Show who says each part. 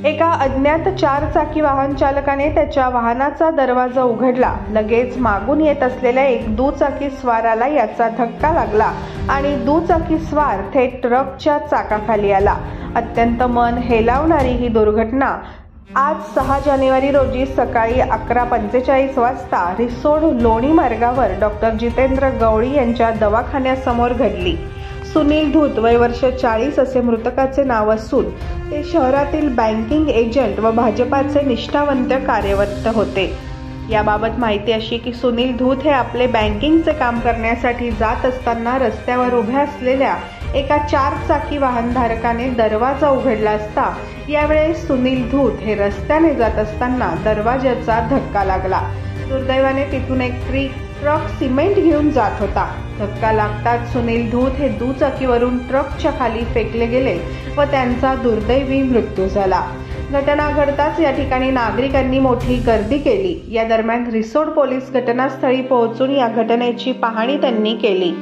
Speaker 1: एका अज्ञात 4 चाकी वाहन चालकाने त्याच्या वाहनाचा दरवाजा उघडला. लगेच मागून येत असलेल्या एक दुचाकी स्वाराला याचा धक्का लागला आणि दुचाकी स्वार थेट ट्रकच्या चाकाखाली आला. अत्यंत मन हेलावणारी ही दुर्घटना आज 6 जानेवारी रोजी सकाळी 11:45 वाजता रिसोड लोणी मार्गावर डॉक्टर जितेंद्र गवळी यांच्या दवाखान्यासमोर घडली. सुनील धूत वय वर्ष 40 असे मृतकाचे नाव असून ते शहरातील बँकिंग एजंट व भाजपाचे निष्ठावंत कार्यरत होते. याबाबत माहिती अशी की सुनील धूत हे आपले बँकिंगचे काम करण्यासाठी जात असताना रस्त्यावर उभ्या असलेल्या एका 4 चाकी वाहनधारकाने दरवाजा उघडला असता यावेळेस सुनील धूत हे रस्त्याने जात असताना दरवाजाचा धक्का लागला. दुर्दैवाने तिथून एक ट्रक सिमेंट घेऊन जात होता. धक्का लागताच सुनील धूत हे दुचाकीवरून ट्रकच्या खाली फेकले गेले व त्यांचा दुर्दैवी मृत्यू झाला. घटना घडताच या ठिकाणी नागरिकांनी मोठी गर्दी केली. या दरम्यान रिसोड पोलीस घटनास्थळी पोहोचून या घटनेची पाहणी त्यांनी केली.